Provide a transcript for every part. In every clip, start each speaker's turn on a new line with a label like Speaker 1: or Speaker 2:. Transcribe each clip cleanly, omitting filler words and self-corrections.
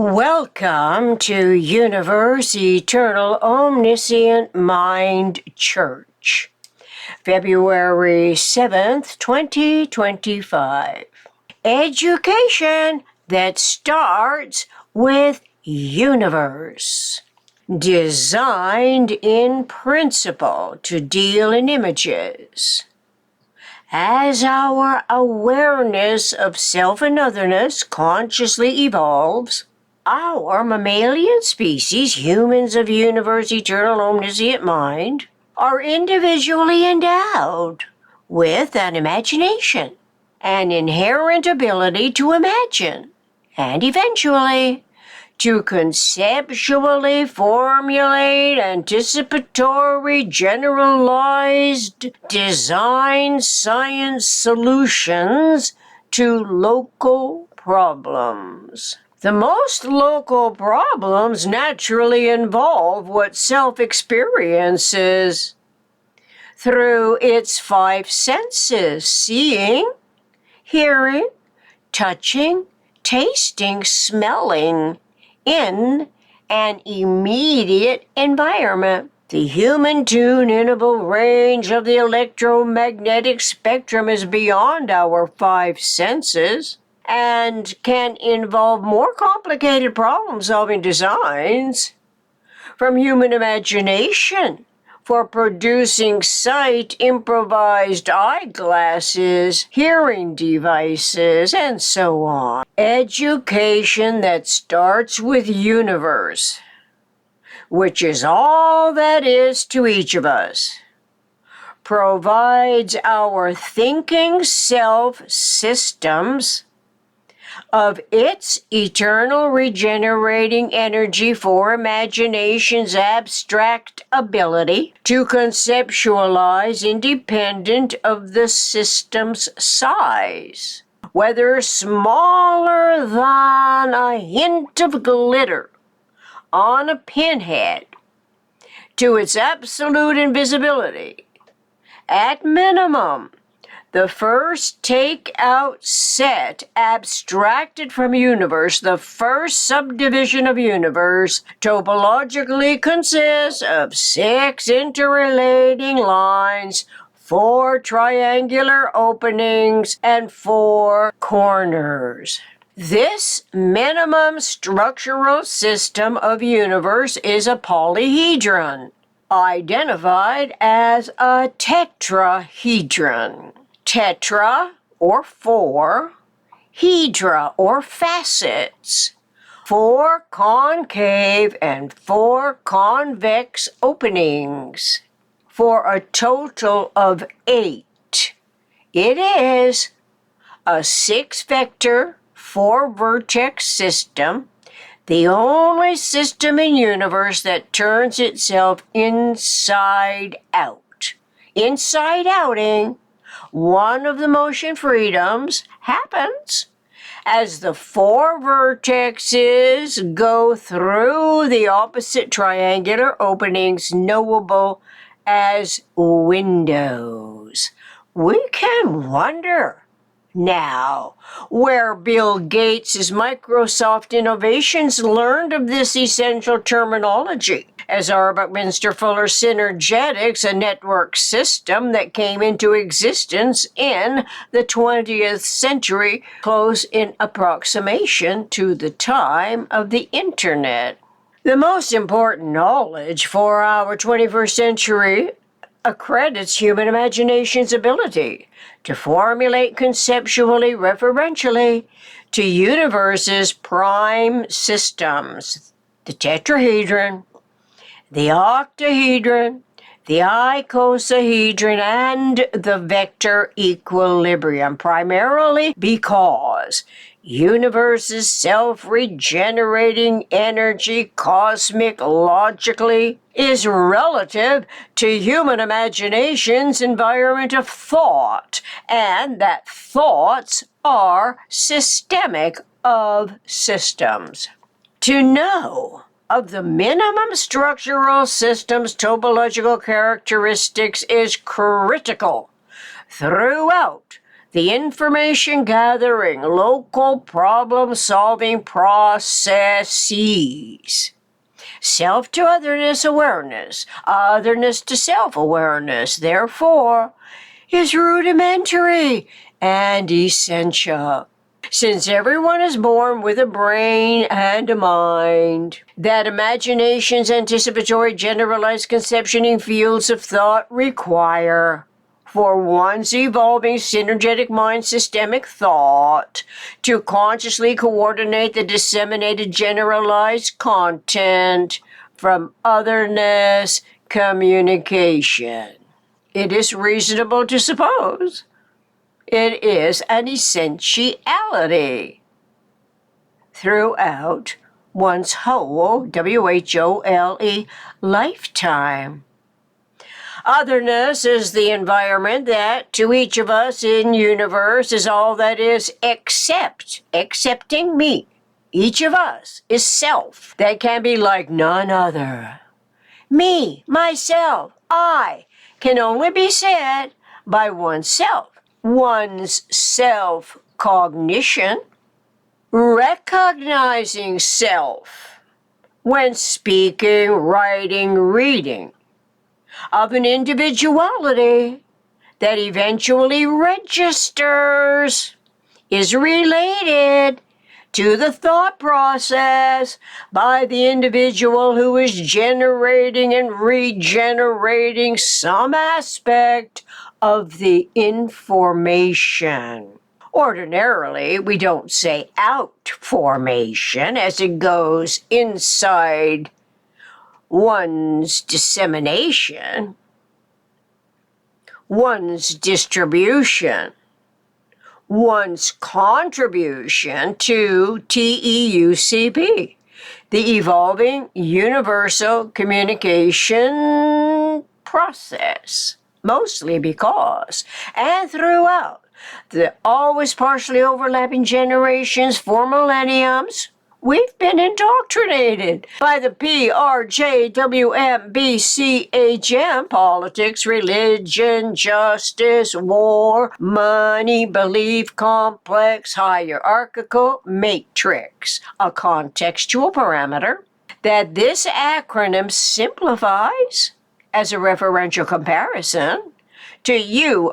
Speaker 1: Welcome to Universe Eternal Omniscient Mind Church, February 7th, 2025. Education that starts with universe. Designed in principle to deal in images. As our awareness of self and otherness consciously evolves, our mammalian species, humans of universe, eternal, omniscient mind, are individually endowed with an imagination, an inherent ability to imagine, and eventually to conceptually formulate anticipatory, generalized design science solutions to local problems. The most local problems naturally involve what self experiences through its five senses: seeing, hearing, touching, tasting, smelling, in an immediate environment. The human tunable range of the electromagnetic spectrum is beyond our five senses and can involve more complicated problem-solving designs from human imagination for producing sight, improvised eyeglasses, hearing devices, and so on. Education that starts with universe, which is all that is to each of us, provides our thinking self systems of its eternal regenerating energy for imagination's abstract ability to conceptualize independent of the system's size, whether smaller than a hint of glitter on a pinhead, to its absolute invisibility. At minimum, the first take-out set abstracted from universe, the first subdivision of universe, topologically consists of 6 interrelating lines, 4 triangular openings, and 4 corners. This minimum structural system of universe is a polyhedron, identified as a tetrahedron. Tetra, or 4, hedra, or facets, 4 concave and 4 convex openings, for a total of 8. It is a 6-vector, 4-vertex system, the only system in universe that turns itself inside out. Inside outing one of the motion freedoms happens as the 4 vertexes go through the opposite triangular openings knowable as windows. We can wonder now where Bill Gates' Microsoft Innovations learned of this essential terminology, as our Buckminster Fuller Synergetics, a network system that came into existence in the 20th century, close in approximation to the time of the Internet. The most important knowledge for our 21st century accredits human imagination's ability to formulate conceptually, referentially, to universe's prime systems: the tetrahedron, the octahedron, the icosahedron, and the vector equilibrium, primarily because universe's self-regenerating energy, cosmic logically, is relative to human imagination's environment of thought, and that thoughts are systemic of systems. To know of the minimum structural system's topological characteristics is critical throughout the information gathering, local problem solving processes. Self to otherness awareness, otherness to self awareness, therefore, is rudimentary and essential. Since everyone is born with a brain and a mind, that imagination's anticipatory generalized conceptioning fields of thought require for one's evolving synergetic mind systemic thought to consciously coordinate the disseminated generalized content from otherness communication. It is reasonable to suppose it is an essentiality throughout one's whole, WHOLE, lifetime. Otherness is the environment that, to each of us in universe, is all that is accepting me. Each of us is self that can be like none other. Me, myself, I, can only be said by oneself. One's self-cognition, recognizing self when speaking, writing, reading, of an individuality that eventually registers, is related to the thought process by the individual who is generating and regenerating some aspect of the information. Ordinarily, we don't say out formation as it goes inside one's dissemination, one's distribution, one's contribution to TEUCP, the Evolving Universal Communication Process, mostly because, and throughout, the always partially overlapping generations for millenniums, we've been indoctrinated by the PRJWMBCHM, politics, religion, justice, war, money, belief, complex, hierarchical matrix, a contextual parameter that this acronym simplifies as a referential comparison to UIVMOFCH,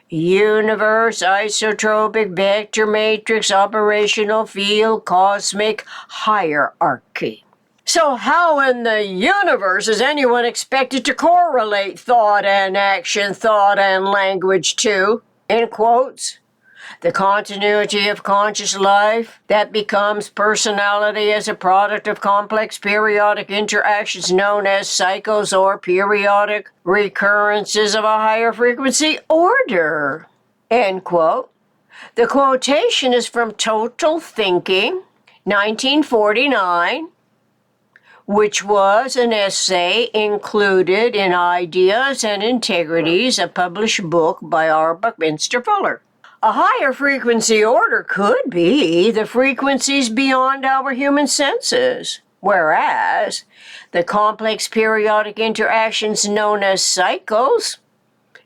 Speaker 1: universe, isotropic, vector matrix, operational field, cosmic hierarchy. So how in the universe is anyone expected to correlate thought and action, thought and language to, in quotes, the continuity of conscious life that becomes personality as a product of complex periodic interactions known as cycles or periodic recurrences of a higher frequency order, end quote. The quotation is from Total Thinking, 1949, which was an essay included in Ideas and Integrities, a published book by R. Buckminster Fuller. A higher frequency order could be the frequencies beyond our human senses, whereas the complex periodic interactions known as cycles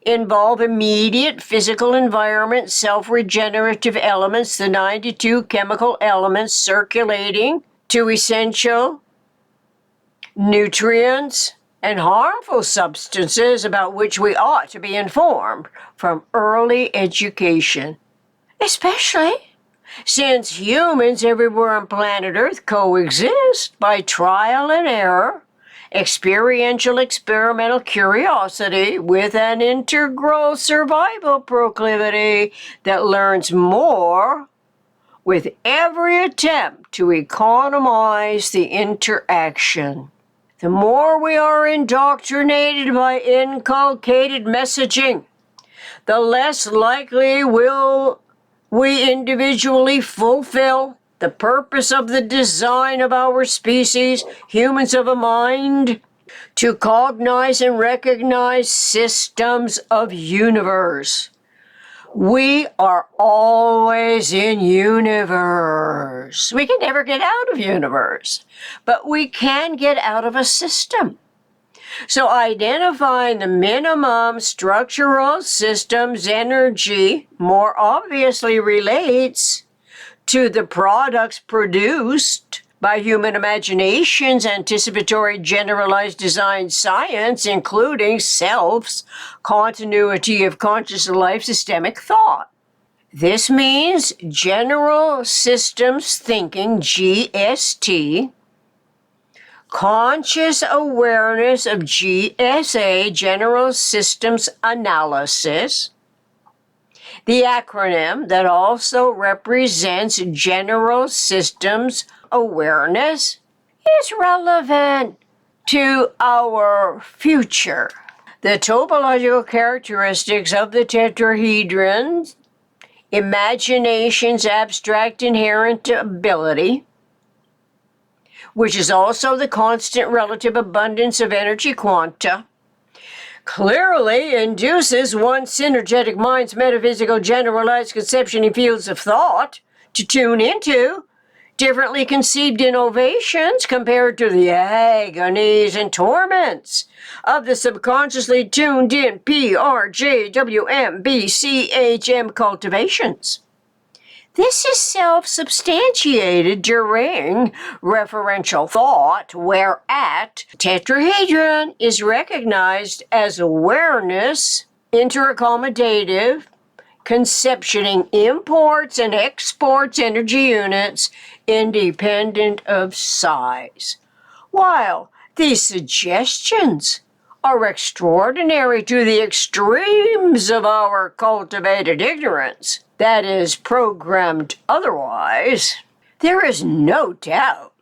Speaker 1: involve immediate physical environment, self-regenerative elements, the 92 chemical elements circulating to essential nutrients and harmful substances about which we ought to be informed from early education, especially since humans everywhere on planet Earth coexist by trial and error, experiential experimental curiosity with an integral survival proclivity that learns more with every attempt to economize the interaction. The more we are indoctrinated by inculcated messaging, the less likely will we individually fulfill the purpose of the design of our species, humans of a mind, to cognize and recognize systems of universe. We are always in universe. We can never get out of universe, but we can get out of a system. So identifying the minimum structural systems energy more obviously relates to the products produced by human imagination's anticipatory generalized design science, including self's continuity of conscious life systemic thought. This means general systems thinking, GST, conscious awareness of GSA, general systems analysis, the acronym that also represents general systems awareness, is relevant to our future. The topological characteristics of the tetrahedron, imagination's abstract inherent ability, which is also the constant relative abundance of energy quanta, clearly induces one's synergetic mind's metaphysical generalized conception in fields of thought to tune into differently conceived innovations compared to the agonies and torments of the subconsciously tuned in PRJWMBCHM cultivations. This is self-substantiated during referential thought, whereat tetrahedron is recognized as awareness, interaccommodative, conceptioning imports and exports energy units independent of size. While these suggestions are extraordinary to the extremes of our cultivated ignorance, that is, programmed otherwise, there is no doubt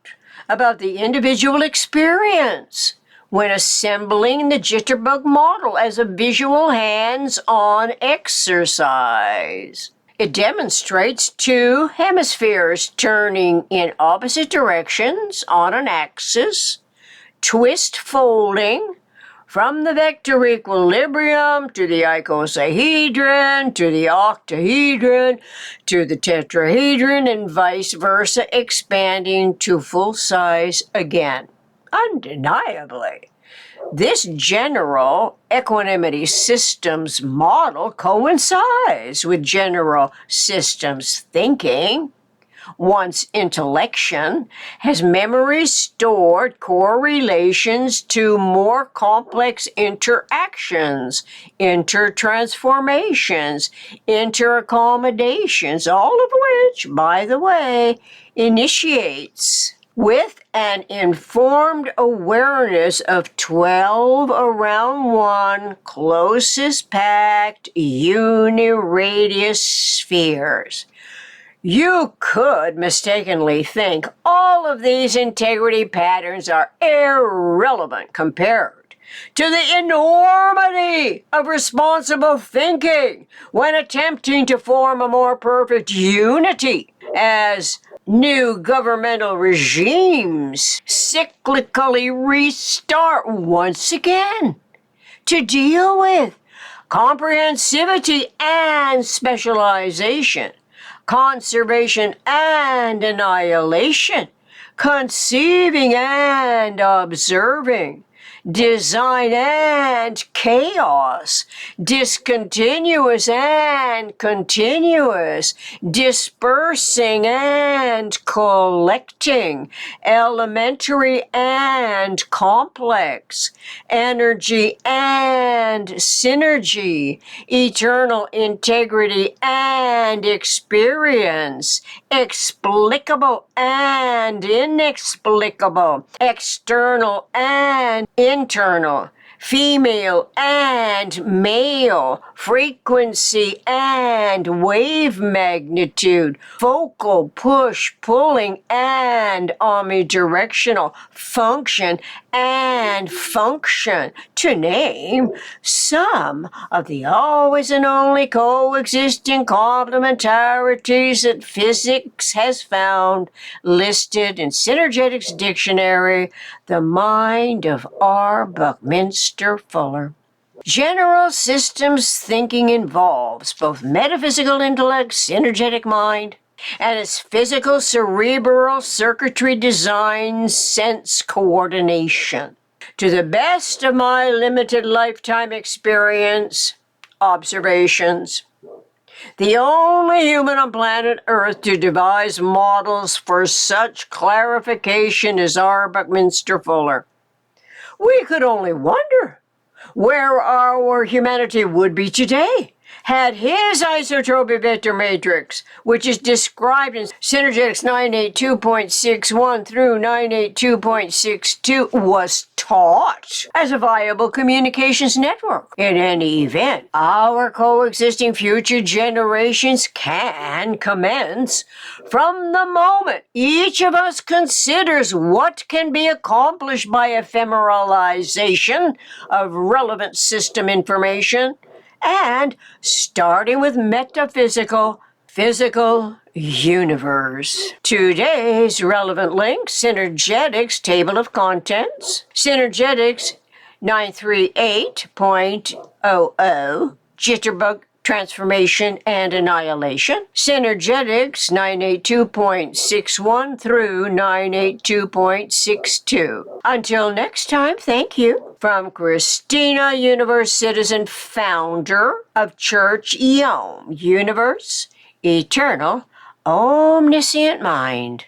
Speaker 1: about the individual experience when assembling the jitterbug model as a visual hands-on exercise. It demonstrates two hemispheres turning in opposite directions on an axis, twist folding, from the vector equilibrium to the icosahedron, to the octahedron, to the tetrahedron, and vice versa, expanding to full size again. Undeniably, this general equanimity systems model coincides with general systems thinking. One's intellection has memory stored correlations to more complex interactions, intertransformations, interaccommodations, all of which, by the way, initiates with an informed awareness of 12 around 1 closest packed uniradius spheres. You could mistakenly think all of these integrity patterns are irrelevant compared to the enormity of responsible thinking when attempting to form a more perfect unity as new governmental regimes cyclically restart once again to deal with comprehensivity and specialization, conservation and annihilation, conceiving and observing, design and chaos, discontinuous and continuous, dispersing and collecting, elementary and complex, energy and synergy, eternal integrity and experience, explicable and inexplicable, external and internal, female and male, frequency and wave magnitude, focal, push, pulling, and omnidirectional, function and function, to name some of the always and only coexisting complementarities that physics has found listed in Synergetics Dictionary, the mind of R. Buckminster Fuller. General systems thinking involves both metaphysical intellect, synergetic mind, and its physical cerebral circuitry design sense coordination. To the best of my limited lifetime experience, observations, the only human on planet Earth to devise models for such clarification is our Buckminster Fuller. We could only wonder where our humanity would be today had his isotropic vector matrix, which is described in Synergetics 982.61 through 982.62, was taught as a viable communications network. In any event, our coexisting future generations can commence from the moment each of us considers what can be accomplished by ephemeralization of relevant system information, and starting with metaphysical, physical universe. Today's relevant link, Synergetics table of contents, Synergetics 938.00, jitterbug transformation and annihilation, Synergetics 982.61 through 982.62. Until next time, thank you. From Christina Universe Citizen, founder of Church UEOM, Universe, Eternal, Omniscient Mind.